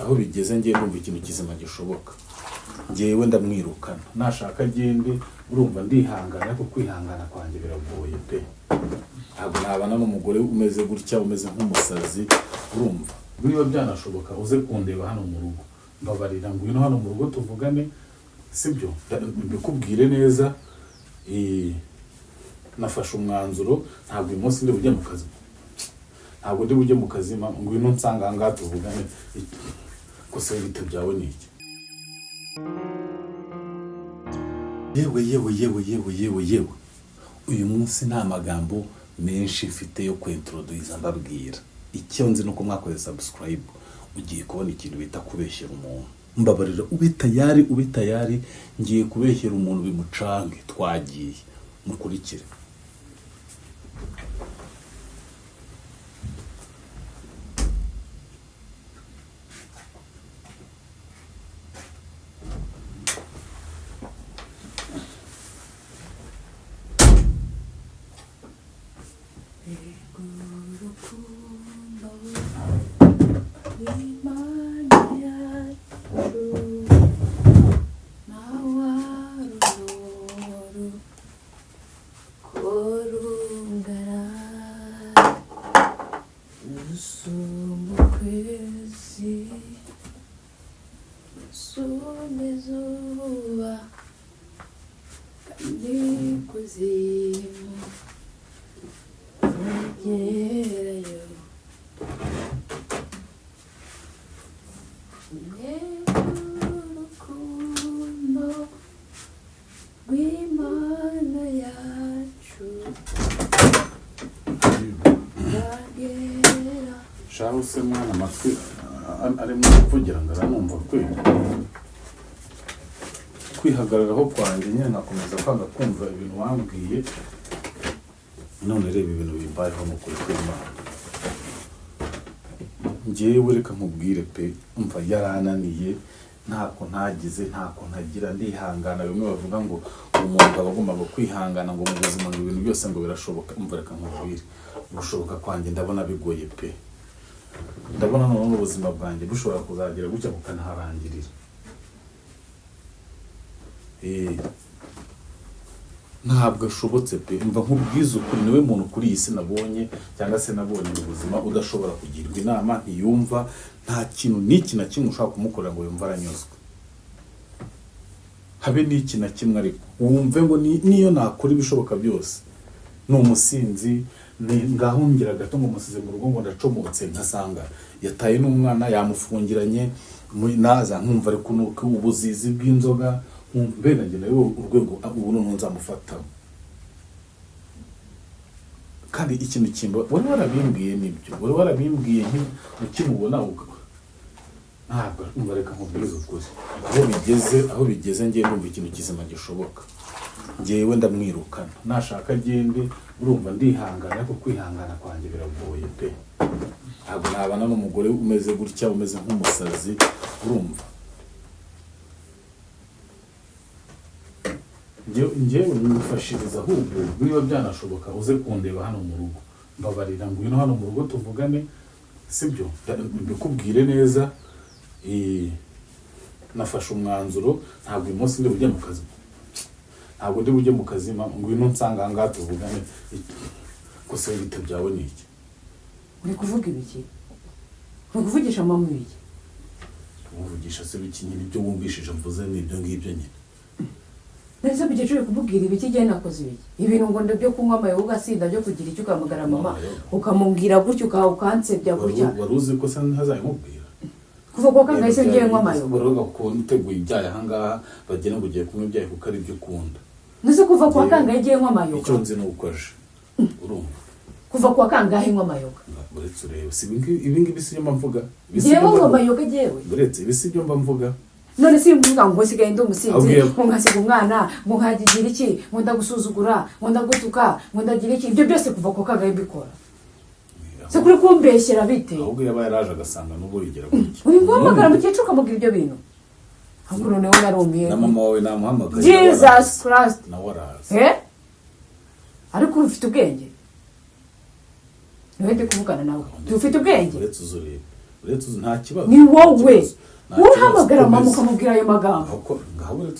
aho bigeze ngiye numva ikintu kizima gishoboka. Ngewe ndamwirukana, nashaka agende, urumva ndihangana, ariko kwihangana kwanjye biragoye pe. Ntabwo nabana n'umugore umeze gutya, umeze nk'umusazi, urumva. Niba byanashoboka uze kundeba hano mu rugo, mbabarira ngwino hano mu rugo tuvugane, sibyo? Mbikubwire neza. Nafashe umwanzuro, ntabwo uyu munsi ndi bujye mu kazi. Ntabwo ndi bujye mu kazi, ngwino nsanga ngaha tuvugane. Gusa ibintu byawe ni iki? Yewe. Uyu munsi nta magambo menshi mfite yo kwintroduce mbabwira. Icyo nzi nuko mwakoze subscribe, ugiye kubona ikintu bita kubeshyera umuntu. Mbabarira ube tayari, ngiye kubeshyera umuntu bimucange. Twagiye mukurikire. Shaho se mwana amatwi arimo kuvugira ngo aranumva kwihagararaho kwanjye nyine nakomeza kwanga kumva ibintu wambwiye. None reba ibintu bimbayeho mu kuri kw'Imana. Ngewe reka nkubwire pe, umva yarananiye, ntako ntagize, ntako ntagira, ndihangana. Bimwe bavuga ngo umuntu aba agomba kwihangana ngo mu buzima ngo ibintu byose ngo birashoboka. Umva reka nkubwire, gushoboka kwanjye ndabona bigoye pe. Ndabona none ubuzima bwanjye bushobora kuzagira gutya bukanaharangirira. Ntabwo ashobotse pe. Mva nkubwiza ukuri, niwe muntu kuri iyi si nabonye cyangwa se nabonye mu buzima udashobora kugirwa inama, ntiyumva, nta kintu n'iki na kimwe ushaka kumukorera ngo yumva aranyuzwe. Habe n'iki na kimwe, ariko wumve ngo niyo nakora ibishoboka byose. Ni umusinzi, ngaho ngira gato ngo musize mu rugo ngo ndacomotse nkasanga yataye n'umwana yamufungiranye, naza nkumva ariko nuko ubuzizi bw'inzoga, mbe nanjye nayo urwego ubu none nzamufata. Kandi ikintu kimba wari warabimbwiye nibyo, wari warabimbwiye ukimubona ntabwo umva reka nkubwize ukuri. Aho bigeze ngiye numva ikintu kizima gishoboka. Ngewe ndamwirukana, nashaka agende, urumva ndihangana, ariko kwihangana kwanjye biragoye pe. Ntabwo nabana n'umugore umeze gutya, umeze nk'umusazi, urumva. Ngewe nifashiriza, ahubwo niba byanashoboka uze kundeba hano mu rugo, mbabarira ngwino hano mu rugo tuvugane, sibyo? Mbikubwire neza. Nafashe umwanzuro, ntabwo uyu munsi ndi bujye mu kazi. Ntabwo ndi bujye mu kazi, ngwino nsanga ngaha tuvugane. Gusa ibintu byawe ni iki? Uri kuvuga ibiki? Uri kuvugisha mama ibiki? Umuvugisha se biki nyine, ibyo wumvishije mvuze n'ibyo ngibyo nyine. Nese bigecuri kububwira ibiki gihe nakoze ibiki? Ibintu ngo ndabyo kunywa amayoga ugasinda byo kugira icyo ukamugara mama, ukamubwira gutyo ukansebya gutya. Wari uzi ko se ntazayimubwira? Kuva kwa kangahe se ngiye nywa amayoga? Baravuga ko niteguye ibyaye aha ngaha, bagira ngo ugiye kunywa ibyaye kuko ari byo ukunda. Nese kuva kwa kangahe ngiye nywa amayoga? Icyo nzi nuko aje, urumva. Kuva kwa kangahe nywa amayoga? Buretse urebe, si ibingibi si byo mba mvuga. Ngiye nywa amayoga jewe. Buretse ibi si byo mba mvuga. None si mvuga ngo sigaye ndi umusinzi, ngo nkasiga umwana, ngo nkagigira iki, ngo ndagusuzugura, ngo ndagutuka, ngo ndagira iki, ibyo byose kuva kwa kangahe mbikora. Se kuri kumbeshyera bite? Ahubwo yaba yaraje agasanga n'ubwo yigera gutya. Uri guhamagara mukecuru ukamubwira ibyo bintu? Ahubwo noneho narumiye. Na mama wawe namuhamagaye. Jesus Christ. Na warazi. Ariko ufite ubwenge? Niwe ndi kuvugana nawe. Ufite ubwenge? Uretse uzurebe. uretse nta kibazo ni wowe urahamagara mama ukamubwira ayo magambo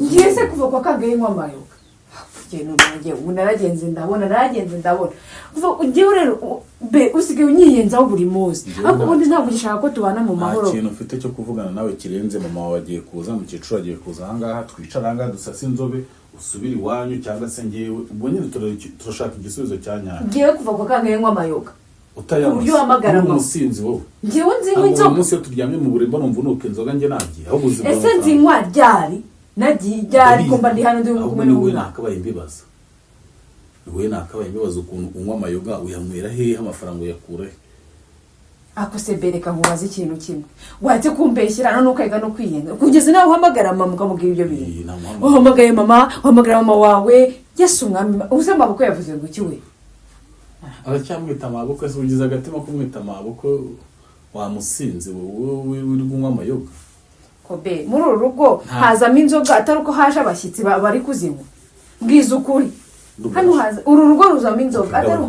ngiye se kuva kwa kangahe nywa amayoga naragenze ndabona kuva ugiye rero be usigaye unyiyenzaho buri munsi ariko ubundi ntabwo gishaka ko tubana mu mahoro. Nta kintu ufite cyo kuvugana nawe kirenze mama wawe agiye kuza, mukecuru agiye kuza ahangaha, twicara ahangaha dusasa inzobe usubire iwanyu cyangwa se ngewe ubwo nyine turashaka igisubizo cya nyayo. Ngiye kuva kwa kangahe nywa amayoga uburyo wamagara umusinzi wowe ngewe nzinywa inzoga. Uyu munsi iyo turyamye mu burembo numva unuka inzoga nge nagiye aho ubuzima. Ese nzinywa ryari nagiye ryari ko mba ndi hano ndi kumwe n'uwo nakabaye imbibaza. Wowe nakabaye imbibaza ukuntu unywa amayoga uyanywera hehe, amafaranga uyakura he? Ako se bereka nkubaza ikintu kimwe wate kumbeshyira none ukayiga no kwiyenga kugeza nawe uhamagara mama ukamubwira ibyo bintu. Uhamagaye mama, uhamagara mama wawe Yesu mwami ubuze maboko yavuze ngo iki we aracyamwita amaboko se ugize agatima kumwita amaboko wamusinze wowe uri kunywa amayoga. Kobe muri uru rugo hazamo inzoga atari uko haje abashyitsi bari kuzinywa mbwiza ukuri hano haza uru rugo ruzamo inzoga atari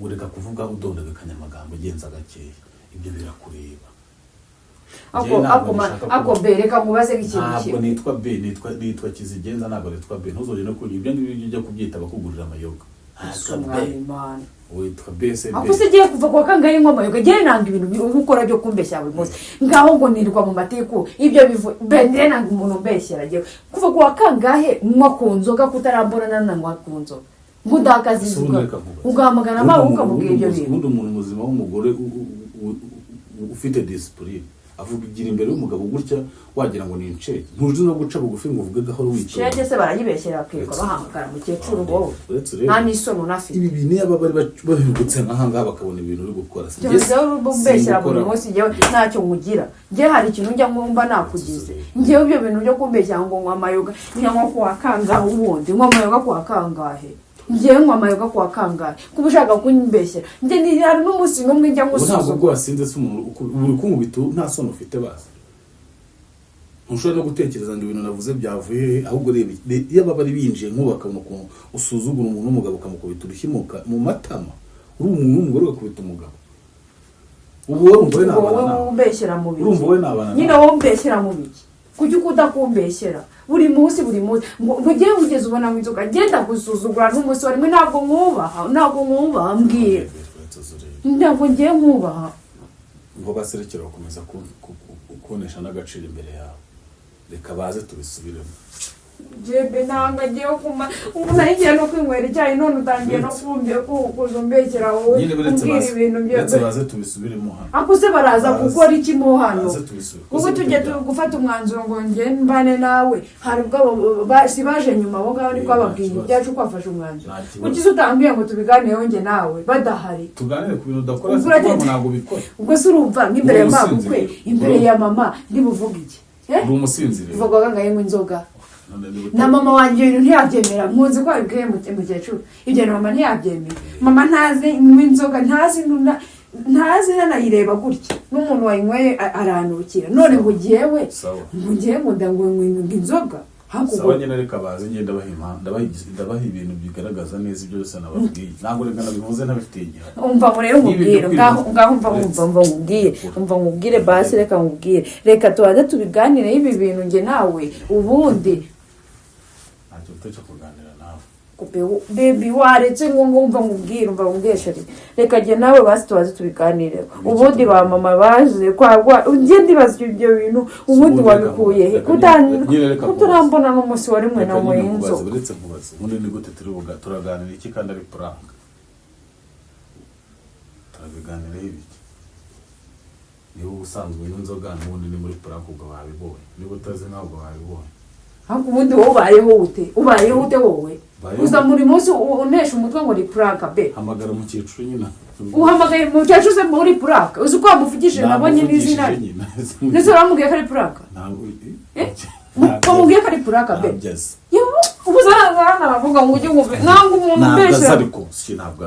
ureka kuvuga udondega kanyamagambo genza gakeya ibyo birakureba. Ako bereka mubaze ikintu ntabwo nitwa B nitwa Kizigenza ntabwo nitwa B ntuzogere no kuri ibyo ngibyo ujya kubyita bakugurira amayoga. Witwa BSB. Ako se giye kuva kwa kangahe nywa amayoga giye nanga ibintu ukora byo kumbeshya buri munsi ngaho ngo nirwa mu mateko ibyo bivu bendere nanga umuntu mbeshyera giye kuva kwa kangahe nywa ku nzoga kutarambona nananywa ku nzoga ngudakaza inzoga ugahamagara amawe ukamubwira ibyo bintu. Undi umuntu muzima w'umugore ufite discipline avuga igira imbere y'umugabo gutya wagira ngo ni inceke ntuzi no guca bugufi ngo uvuge gahoro wicaye. Shege se barayibeshyera kwirwa bahamagara mukecuru wowe nta n'isono nafite ibi bintu yaba bari bahingutse nk'ahangaha bakabona ibintu uri gukora. Ngeze ubeshyera buri munsi ngewe ntacyo nkugira ngewe hari ikintu njya nkumva nakugize ngewe ibyo bintu byo kumbeshya ngo nywa amayoga nywa kwa kangahe ubundi nywa amayoga kwa kangahe ngewe nywa amayoga kwa kangahe kuba ushaka kunyibeshyera nge hari n'umunsi n'umwe njya nkusuzuguza. Ntabwo wasinze se umuntu uri kumubita nta sono ufite basi ntushobora no gutekereza ngo ibintu navuze byavuye ahubwo reba iyo baba bari binjiye nk'ubakabona ukuntu usuzugura umuntu w'umugabo ukamukubita urushyimuka mu matama uri umuntu w'umugore ugakubita umugabo ubu wowe umugore nabana umbeshyera mu biki urumva wowe nabana nyine wowe umbeshyera mu biki kujya ukudakumbeshyera buri munsi ngo ugiye ugeze ubona ngo inzoga genda gusuzugura n'umunsi warimwe ntabwo mwubaha mbwira ntabwo ngiye mwubaha ngo baserekera bakomeza kubonesha n'agaciro imbere yawe reka baze tubisubiremo. Jebe nanga giye kuma unayigiye no kwinywera icyayi none utangiye no kuzumbekera wowe umbwira ibintu byose baze tubisubiremo hano. Akuse baraza gukora iki mo hano kuko tujye gufata umwanzuro ngo nge mbane nawe hari ubwo baje nyuma abo ngabo ni kwababwiye byacu kwafasha umwanzuro ugize utambiye ngo tubiganireho nge nawe badahari tuganire ku bintu udakora se ntabwo bikora ubwo se urumva nk'imbere ya mabukwe imbere ya mama ndibuvuga iki uri umusinzire uvuga ngo ngaye inzoga na mama wanjye ibintu ntiyabyemera nkunze ko abibwiye mukecuru ibyo na mama ntiyabyemera mama ntazi inzoga ntazi nanayireba gutya n'umuntu wayinyweye aranukira none ngo ngewe ngo ndanywa inzoga sawa nyine reka baze ngenda ndabaha ibintu bigaragaza neza ibyo byose nababwiye ntabwo reka nabivuze ntabifitiye igihe umva rero nkubwire ngaho umva nkubwire basi reka nkubwire reka tubanze tubiganireho ibi bintu nge nawe ubundi ntacyo utaca kuganira nawe baby waretse ngo umva nkubwire shari reka nge nawe basi tubanze tubiganireho ubundi ba mama baje ujye ndibaza ibyo bintu ubundi wabikuye he kutarambona n'umunsi wa rimwe na mu inzoga uretse nkubaze ubundi ni gute turaganira iki kandi ari prank turabiganiraho ibiki niba ubusanzwe n'inzoga n'ubundi ni muri prank ubwo babibonye niba utazi ntabwo babibonye ariko ubundi wowe ubayeho ute wowe uza muri munsi unesha umutwe ngo ni prank be hamagara umukecuru nyina uhamagaye umukecuru se muri prank uzi ko wamuvugishije nabonye n'izina ndetse uramubwiye ko ari prank wamubwiye ko ari prank be ubu zarangana bavuga ngo ujye nkumve ntabwo umuntu mbesha ntabwo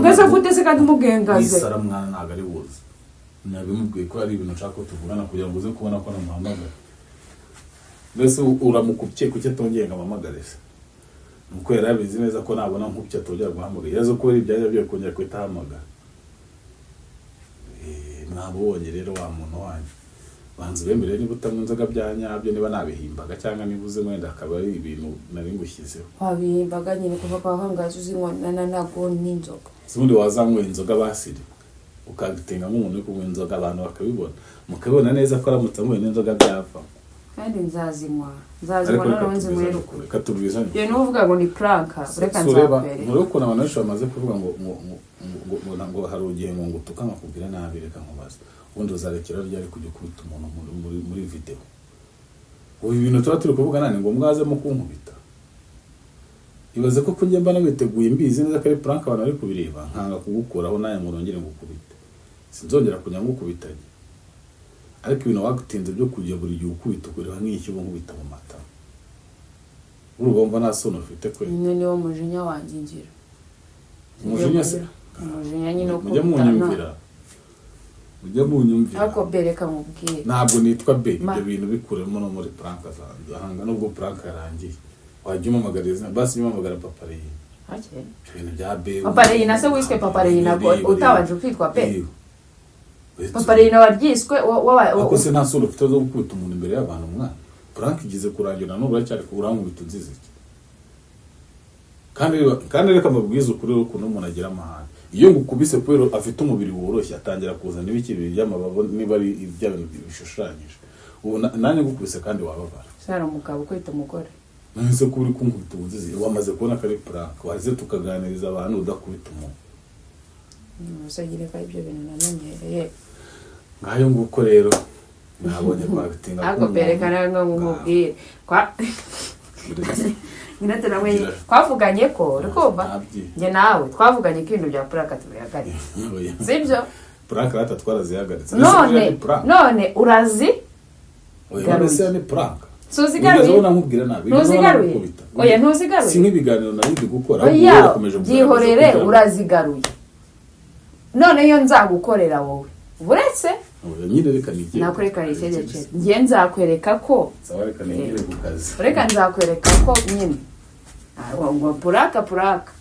aza afite se kandi umugengaze isara mwana ntabwo ari buze nabimubwiye ko ari ibintu nshaka ko tuvugana kugira ngo uze kubona ko namuhamagara mbese uramukubye kuki atongeye ngo amamagare se nuko yari abizi neza ko nabona nkubye atongera guhamagara yazo ko ibyajya byo kongera kwita hamagara mwabonye rero wa muntu wanyu banze bemerere niba utanywa inzoga bya nyabyo, niba nabihimbaga cyangwa niba uzi wenda akaba ari ibintu nari ngushyizeho. Wabihimbaga nyine kuva kwa hangaje uzinywa nago n'inzoga. Sibundi wazanywera inzoga basiri ukagutenga nk'umuntu uri kunywa inzoga abantu bakabibona, mukabibona neza ko aramutse anyweye n'inzoga byava. Kandi nzazinywa none nzinywera ukuri. Katubwizanye. Ye nuvuga ngo ni prank, ureka nzakwere. Muri uko nabana benshi bamaze kuvuga ngo hari ugiye ngo ngutuka nkakubwira nabi, reka nkubaza. Ubundi uzarekera ryari kujya kubita umuntu muri video. Ubu ibintu tuba turi kuvuga nani ngo mwazemo kunkubita. Ibaze ko kunjye mba namiteguye mbizi neza ko ari prank abantu ari kubireba, nkanga kugukuraho naye ngo nongere ngukubite. Sinzongera kunya ngukubitanye. Ariko ibintu wagutinze byo kujya buri gihe ukubita ukureba nk'icyo nkubita mu mata. Urugomba nta sono ufite kwe. Ni wo mujinya wanjye ngira. Umujinya se? Umujinya nyine uko Mujya munyumvira. Ako bereka mubwire. Ntabwo nitwa be, ibyo bintu bikuremo no muri prank zanjye. Ahanga nubwo prank yarangiye. Wajya umamagariza basi umamagara Papa Reyi. Ake. Ibintu bya be. Papa Reyi na se wiswe Papa Reyi na utabanje kwitwa pe. Papa Reyi na waryiswe ako se nta solo ufite zo gukubita umuntu imbere y'abantu mwana. Prank igize kurangira no uracyari kuburangu bitunzize. Kandi reka mabwiza ukuri ukuntu umuntu agira amahane. Iyo ngukubise kwero afite umubiri woroshye atangira kuzana ibikibiri by'amababo niba ari iby'abantu bishushanyije. Ubu nanye ngukubise kandi wababara. Sara umugabo kwita umugore. Nese ko uri kunkubita ubuzizi wamaze kubona kare prank warize tukaganiriza abantu udakubita umuntu. Musagire ka ibyo bintu namenyereye. Ngayo nguko rero nabonye kwabitinga. Ako berekana ngo ngumubwire. Kwa Minate nawe twavuganye ko rukumva nge nawe twavuganye ko ibintu bya prank tubihagaritse. Sibyo? Prank rata twarazihagaritse. None urazi? Oya se ni prank. Suzigaruye. Nigeze nkubwira nabi. Ntuzigaruye. Oya ntuzigaruye. Si nk'ibiganiro nari gukora. Oya byihorere urazigaruye. None yo nzagukorera wowe. Buretse? Oya nyine reka nigire. Nakureka icyegeje. Ngiye nzakwereka ko. Sawa reka nigire ku kazi. Reka nzakwereka ko nyine. Ngo puraka.